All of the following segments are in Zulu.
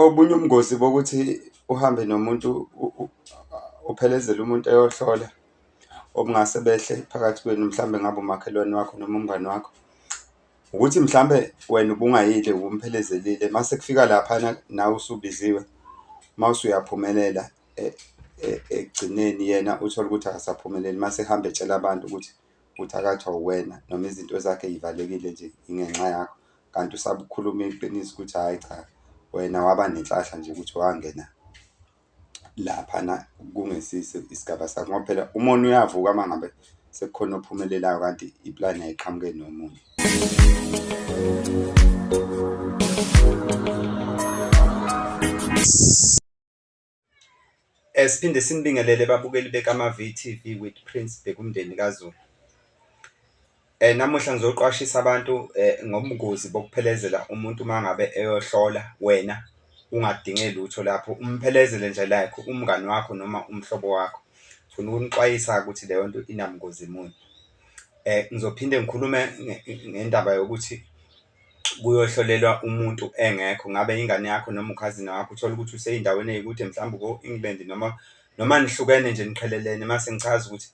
Obunye ubungozi bokuthi uhambe nomuntu uphelezele umuntu eyohlola obungase behle phakathi kwenu, mhlawumbe ngabe umakhelwane wakho noma umngani wakho, ukuthi mhlawumbe wena ubungayile ubumphelezelile. Mase kufika laphana nawe usubiziwe, mase uyaphumelela ekugcineni yena uthole ukuthi akasaphumeleli, mase ehambe etshela abantu ukuthi akathwa uwena, noma izinto zakhe y'valekile nje ingenxa yakho. Kanti usabe ukukhuluma iqiniso ukuthi hhayi cha, wena waba nenhlahla nje ukuthi wangena laphana kungesiso isigaba sakho, ngoba phela umona uyavuka uma ngabe sekukhona ophumelelayo kanti iplani yayiqhamuke nomunye. Siphinde sinibingelele babukeli bekama-VTV with Prince Bheka kaZulu. Namuhla ngizoqwashisa abantu ngobungozi bokuphelezela umuntu uma ngabe eyohlola wena ungadinge lutho lapho, umphelezele nje like umngani wakho noma umhlobo wakho. Ngifuna ukunixwayisa ukuthi leyo nto inabungozi muni. Ngizophinde ngikhulume ngendaba yokuthi kuyohlolelwa umuntu engekho, ngabe ingane yakho noma ukhazina wakho, uthole ukuthi usey'ndaweni ey'kude, mhlawumbe uko-England noma nihlukene nje niqhelelene. Mase ngichaza ukuthi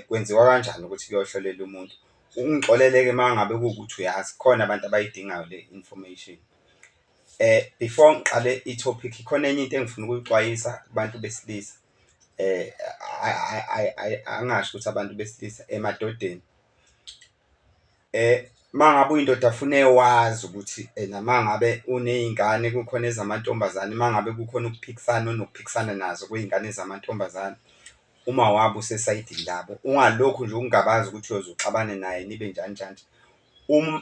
kwenziwa kanjani ukuthi kuyohlolela umuntu. Ungixolele-ke uma ngabe kuwukuthi uyazi, khona abantu abayidingayo le information. Before ngiqale i-topic, khona enye into engifuna ukuyixwayisa kubantu besilisa. Angasho ukuthi abantu besilisa, emadodeni. Uma ngabe uyindoda fune wazi ukuthi nama ngabe uney'ngane kukhona ezamantombazane, uma ngabe kukhona ukuphikisana onokuphikisana nazo kwey'ngane zamantombazane, uma wabe usesayidini labo, ungalokhu nje ungabazi ukuthi uyoze uxabane naye nibe njani njani.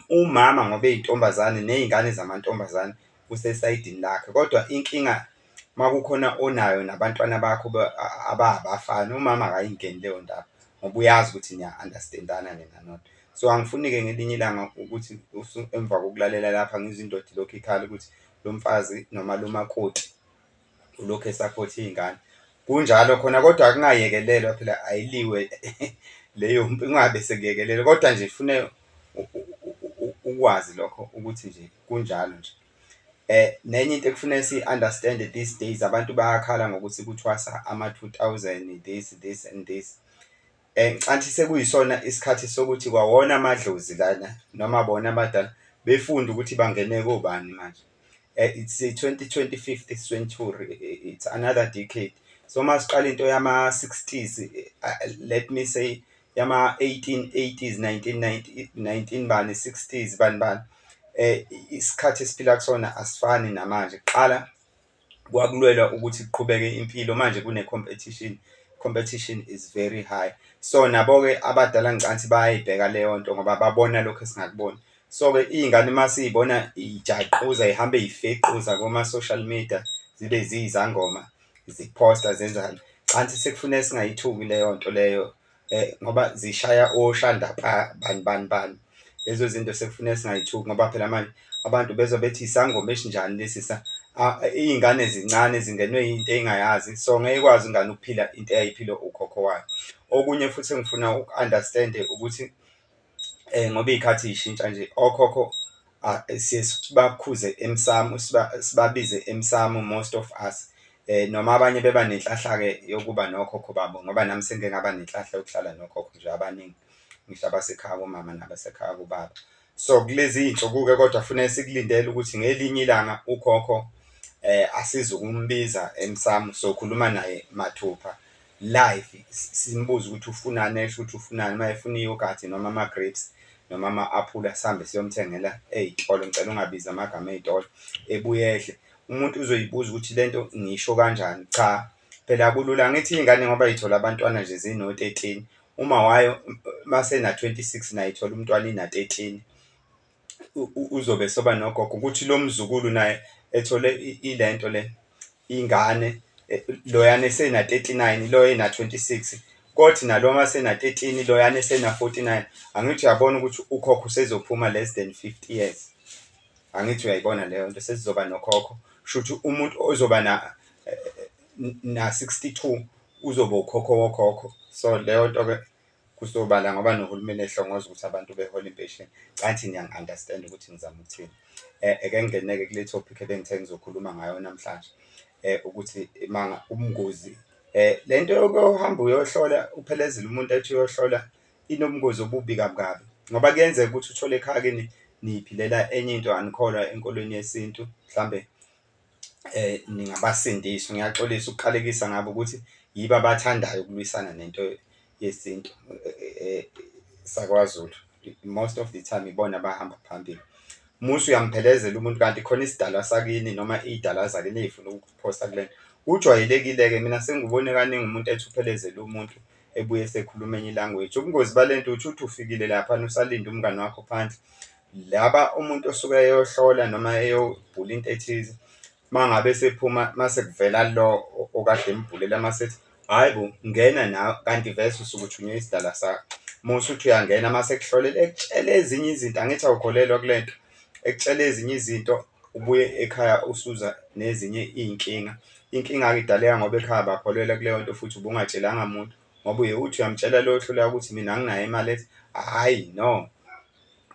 Umama ngoba eyintombazane ney'ngane zamantombazane usesayidini lakhe, kodwa inkinga uma kukhona onayo nabantwana bakho ababafana, umama akayingeni leyo ndaba ngoba uyazi ukuthi niya-understand-ana nina nodwa. So angifuni-ke ngelinye ilanga ukuthi emva kokulalela lapha ngizwe indoda ilokhu ikhala ukuthi lo mfazi noma lo makoti ulokhu esaphotha iy'ngane. Kunjalo khona, kodwa kungayekelelwa phela ayiliwe leyo mpi, kungabe sekuyekelelwa, kodwa nje fune ukwazi lokho ukuthi nje kunjalo nje. Nenye into ekufuneka siyi-understand-e these days, abantu bayakhala ngokuthi kuthwasa ama-2000 this and this. Ngicathi sekuyisona isikhathi sokuthi kwawona amadlozi lana noma bona abadala befunde ukuthi bangene kobani manje. It's the 25th century, it's another decade. So masiqala into yama-60s, let me say yama-1880s, 19 bani, 60s bani bani. Isikhathi esiphila kusona asifani namanje. Kuqala kwakulwelwa ukuthi kuqhubeke impilo, manje competition is very high. So nabo-ke abadala ngicathi bayayibheka leyo nto ngoba babona lokho esingakuboni. So-ke iy'ngane masiy'bona iy'jaquza, y'hambe y'fequza koma-social media, zibe ziyizangoma, ziphosta zenzani, cansi sekufuneka singayithuki leyo nto leyo ngoba zishaya oshanda bani bani bani. Lezo zinto sekufuneka singayithuki ngoba phela manje abantu bezobe bethi isangoma esinjani lesi iy'ngane zincane zingenwe into ey'ngayazi, so ngeke ikwazi ingane ukuphila into eyayiphilwe ukhokho wayo. Okunye futhi engifuna uku-understand-e ukuthi ngoba iy'khathi y'shintsha nje, okhokho siye sibakhuze emsamu, sibabize emsamu most of us. Noma abanye beba nenhlahla-ke yokuba nokhokho babo, ngoba nami sengike ngaba nenhlahla yokuhlala nokhokho nje abaningi, ngisho abasekhaya komama nabasekhaya kubaba. So kulezi iy'nsuku-ke kodwa kufuneka sikulindele ukuthi ngelinye ilanga ukhokho asizukumbiza emsamu, sokhuluma naye mathupha live, simbuze ukuthi ufunani, esho ukuthi ufunani. Uma efuna i-yoghurt noma ama-grapes noma ama-aphula, sihambe siyomthengela ey'tolo, ngicela ungabizi amagama ey'tolo, ebuye edle. Umuntu uzoyibuza ukuthi lento ngisho kanjani. Cha, phela kulula, angithi iy'ngane ngoba y'thola abantwana nje zino-13, uma wayo masena-26 naye ithola umntwana ina-13, uzobe soba nogogo, ukuthi lo mzukulu naye ethole ilento le ingane, loyana esena-39, lo ena-26, kothi nalo masena-13, loyana esena-49. Angithi uyabona ukuthi ukhokho usezophuma less than 50 years. Angithi uyayibona leyo nto, sesizoba nokhokho. Shuthi umuntu ozoba na 62 uzoba ukhokho wokhokho. So leyo nto-ke kusobala ngoba nohulumeni ehlongoza ukuthi abantu behola impesheni. Cathi niyangi-understand ukuthi ngizama ukuthini. Ake ngingene-ke kule topic ebengithe ngizokhuluma ngayo namhlanje. Ukuthi ubungozi lento yokuhamba uyohlola uphelezele umuntu ethi uyohlola inobungozi obubi kabi kabi, ngoba kuyenzeka ukuthi uthole ekhaya kini niyiphilela enye into, anikholwa enkolweni yesintu, mhlambe ningabasindisi. Ngiyaxolisa ukuqalekisa ngabo ukuthi yibo abathandayo ukulwisana nento yesintu sakwaZulu. Most of the time ibona abahamba phambili. Musu uyamphelezela umuntu kanti khona isidalwa sakini noma iy'dalwa zakini ey'funa ukukuphosa kulento. Kujwayelekile-ke, mina sengibone kaningi umuntu ethi uphelezele umuntu ebuye esekhuluma enye i-language. Ubungozi balento uthi ufikile laphana usalinde umngani wakho phandle, laba umuntu osuke eyohlola noma eyobhula into ethize, uma ngabe sephuma mase kuvela lo okade embhulela masethi hhayi bo ngena nawe, kanti vese usuke uthunywe isidala sakho. Musa uthi uyangena mase ekuhlolele ekutshela ezinye izinto, angithi awukholelwa kule nto, ekutshela ezinye izinto ubuye ekhaya usuza nezinye iy'nkinga. Inkinga-ke idaleka ngoba ekhaya bakholelwa kuleyo nto futhi ubungatshelanga muntu, ngoba uthi uyamtshela lo ohlolayo ukuthi mina anginayo imali, ethi hhayi no,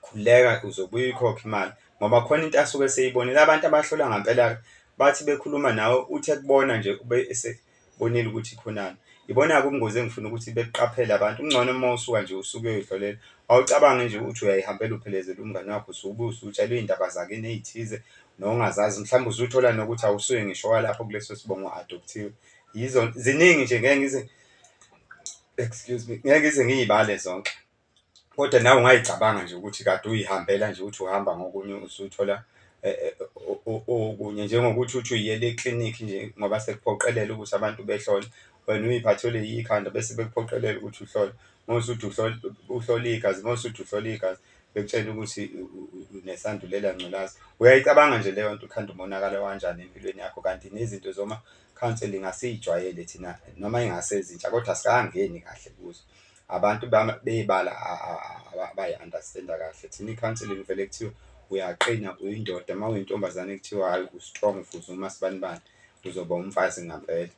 khululeka uzobuye uyikhokhe imali, ngoba khona into asuke eseyibonile. Abantu abahlola ngampela-ke bathi bekhuluma nawe uthi ekubona nje ube esebonile ukuthi khonani. Ibona-ke ubungozi engifuna ukuthi bekuqaphele abantu. Kungcono uma usuka nje usuke uyoyihlolela, awucabange nje uthi uyayihambela uphelezela umngani wakho, usubuye usutshelwe iy'ndaba zakini ey'thize nongazazi. Mhlawumbe uzuthola nokuthi awusuye ngisho walapho kuleso sibongo u-adopthiwe. Yizo ziningi nje, ngeke ngize, excuse me, ngeke ngize ngiy'bale zonke, kodwa nawe ungay'cabanga nje ukuthi kade uy'hambela nje uthi uhamba ngokunye usuthola okunye, njengokuthi uthi uyiyela eklinikhi nje ngoba sekuphoqelela ukuthi abantu behlole, wena uy'phathele yikhanda bese bekuphoqelela ukuthi uhlole. Mawusuthi uhlola igazi, mawusuthi uhlola igazi bekutshela ukuthi unesandulela ngculazi. Uyayicabanga nje leyo nto ukhanda umonakalo kanjani empilweni yakho, kanti nezinto zoma-counselling asiy'jwayele thina noma ingasezintsha kodwa asikangeni kahle kuzo. Abantu bey'bala abayi-understand-a kahle. Thina i-counselling vele kuthiwa uyaqina uyindoda, uma uyintombazane kuthiwa hhayi u-strong futhi umasibanibani, uzoba umfazi ngampela.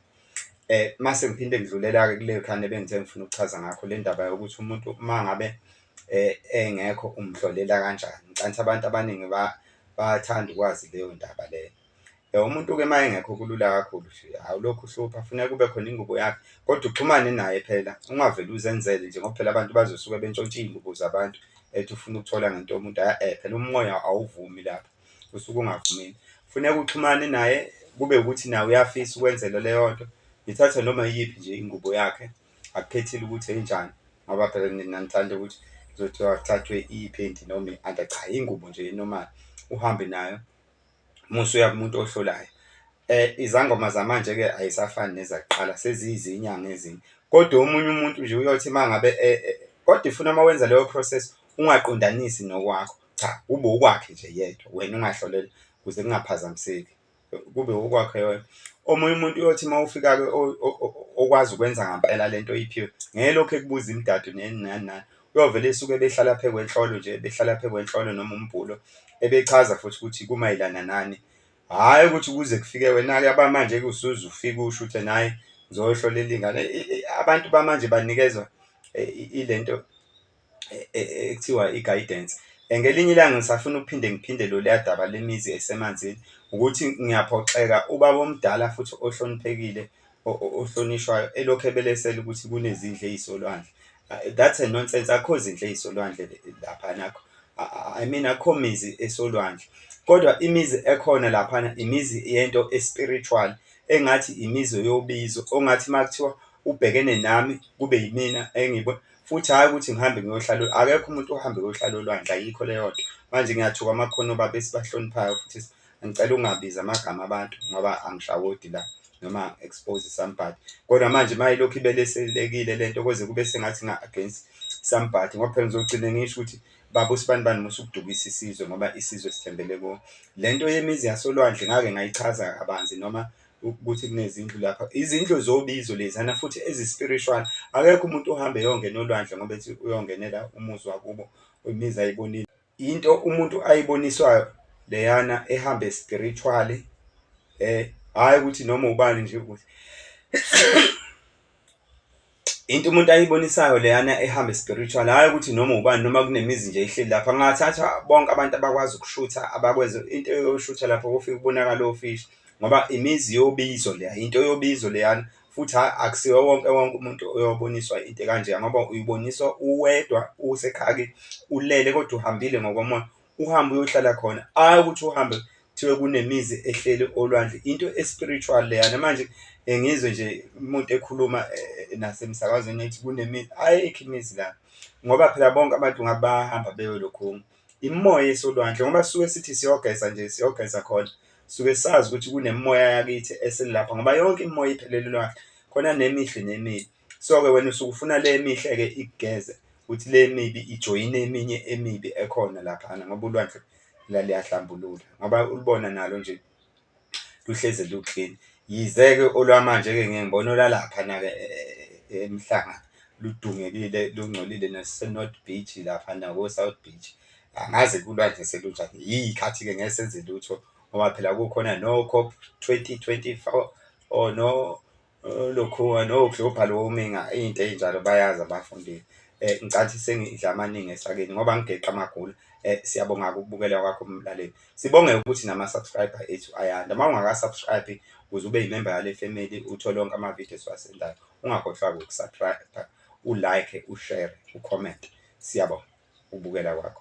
Mase ngiphinde ngidlulela-ke kuleyo khane ebengithe ngifuna ukuchaza ngakho le ndaba yokuthi umuntu uma ngabe engekho umhlolela kanjani. Ngicanti abantu abaningi bayathanda ukwazi leyo ndaba leyo. Umuntu-ke uma engekho kulula kakhulu nje, awulokhu uhlupha, funeka kube khona ingubo yakhe, kodwa uxhumane naye phela, ungavele uzenzele nje ngoba phela abantu bazosuke bentshontshe iy'ngubo zabantu ethi ufuna ukuthola ngento yomuntu. Phela umoya awuvumi lapho, usuke ungavumile. Funeka uxhumane naye, kube ukuthi nawe uyafisa ukwenzela leyo nto, nithathe noma iyiphi nje ingubo yakhe, akukhethile ukuthi enjani, ngoba phela nina nithanda ukuthi kuzothiwa kuthathwe iphenti noma cha, ingubo nje e-normal, uhambe nayo musa uya kumuntu ohlolayo. Izangoma zamanje-ke ayisafani nezakuqala, seziyizinyanga ezinye, kodwa omunye umuntu nje uyothi uma ngabe kodwa ifuna uma wenza leyo process ungaqondanisi nokwakho, cha, kube okwakhe nje yedwa, wena ungahlolelwa ukuze kungaphazamiseki, kube okwakhe yedwa. Omunye umuntu uyothi uma ufika-ke okwazi ukwenza ngampela lento oyiphiwe, ngeke elokhu ekubuza imidadu nani nani nani, uyovele esuke behlala phekwenhlolo nje, behlala phekwenhlolo noma umbulo, ebechaza futhi ukuthi kumayelana nani. Hhayi ukuthi kuze kufike wena-ke abamanje-ke usuze ufike usho ukuthi hhayi ngizoyohlolela ingane. Abantu bamanje banikezwa ilento ekuthiwa i-guidance. Ngelinye ilanga ngisafuna ngiphinde loluya daba lemizi esemanzini, ukuthi ngiyaphoxeka ubaba omdala futhi ohloniphekile ohlonishwayo elokhu ebelesela ukuthi kunezindlu ey'solwandle. That's a nonsense, akukho zindlu ey'solwandle laphana. I mean akukho mizi esolwandle, kodwa imizi ekhona laphana imizi yento espiritual, engathi imizi yobizo, ongathi uma kuthiwa ubhekene nami kube yimina futhi hhayi ukuthi ngihambe ngiyohlala. Akekho umuntu ohambe eyohlala olwandle, ayikho leyo nto. Manje ngiyathuka amakhono obaba esibahloniphayo futhi ngicela ungabizi amagama abantu ngoba angishawodi la noma expose somebody, kodwa manje uma ilokhu ibeleselekile lento kuze kube sengathi nga-against somebody, ngoba phela ngizogcine ngisho ukuthi baba usibanibani musa ukudukisa isizwe ngoba isizwe sithembele kuwo. Lento yemizi yasolwandle ngake ngayichaza kabanzi noma ukuthi kunezindlu lapha, izindlu zobizo lezana futhi ezi-spiritual. Akekho umuntu ohambe eyongena olwandle ngoba ethi uyongenela umuzi wakubo, imizi ayibonile. Into umuntu ayiboniswayo leyana ehambe spiritually, hhayi ukuthi noma ubani nje ukuthi into umuntu ayibonisayo leyana ehamba spiritual, hhayi ukuthi noma ubani noma kunemizi nje ihleli lapha. Ngathatha bonke abantu abakwazi ukushutha abakwenza into yokushutha lapho kufike kubonakala ofishi, ngoba imizi yobizo leya, into yobizo leyana. Futhi akusiwo wonke umuntu oyoboniswa into ekanje, ngoba uyiboniswa uwedwa usekhaya ulele, kodwa uhambile ngokomoya, uhambe uyohlala khona. Hhayi ukuthi uhambe kuthiwe kunemizi ehleli olwandle, into espiritual leyana. Manje ngizwe nje umuntu ekhuluma nasemsakazweni ethi kunemizi, ayikho imizi la, ngoba phela bonke abantu ngabe bayahamba beyolokhunga. Imimoya esolwandle, ngoba sisuke sithi siyogeza nje, siyogeza khona, suke sazi ukuthi kunemimoya yakithi eselapha, ngoba yonke imimoya iphelele olwandle, khona nemihle nemibi. So-ke wena usuke ufuna le mihle-ke ikugeze, ukuthi le mibi ijoyine eminye emibi ekhona laphana, ngoba ulwandle liyahlambulula, ngoba ulibona nalo nje luhlezi lu-clean. Yize-ke olwamanje-ke ngike ngibona olwalaphana-ke eMhlanga ludungekile, lungcolile, naseNorth Beach laphana ko-South Beach. Angazi-ke ulwandle selunjani, yiy'khathi-ke ngeke senze lutho, ngoba phela kukhona no-COP 2024 or lokhunga no-global warming, iy'nto ey'njalo bayazi abafundile. Ngicathi sengidla amaningi esakeni ngoba ngigeqe amagula. Siyabonga-ke ukubukela kwakho mlaleli. Sibonge ukuthi nama-subscriber ethu ayanda. Uma ungaka-subscribe ukuze ube yimemba yale family, uthole wonke amavidiyo esiwasenzayo, ungakhohlwa-ke uku-subscribe, u-like, ushare, ucomment. Siyabonga ukubukela kwakho.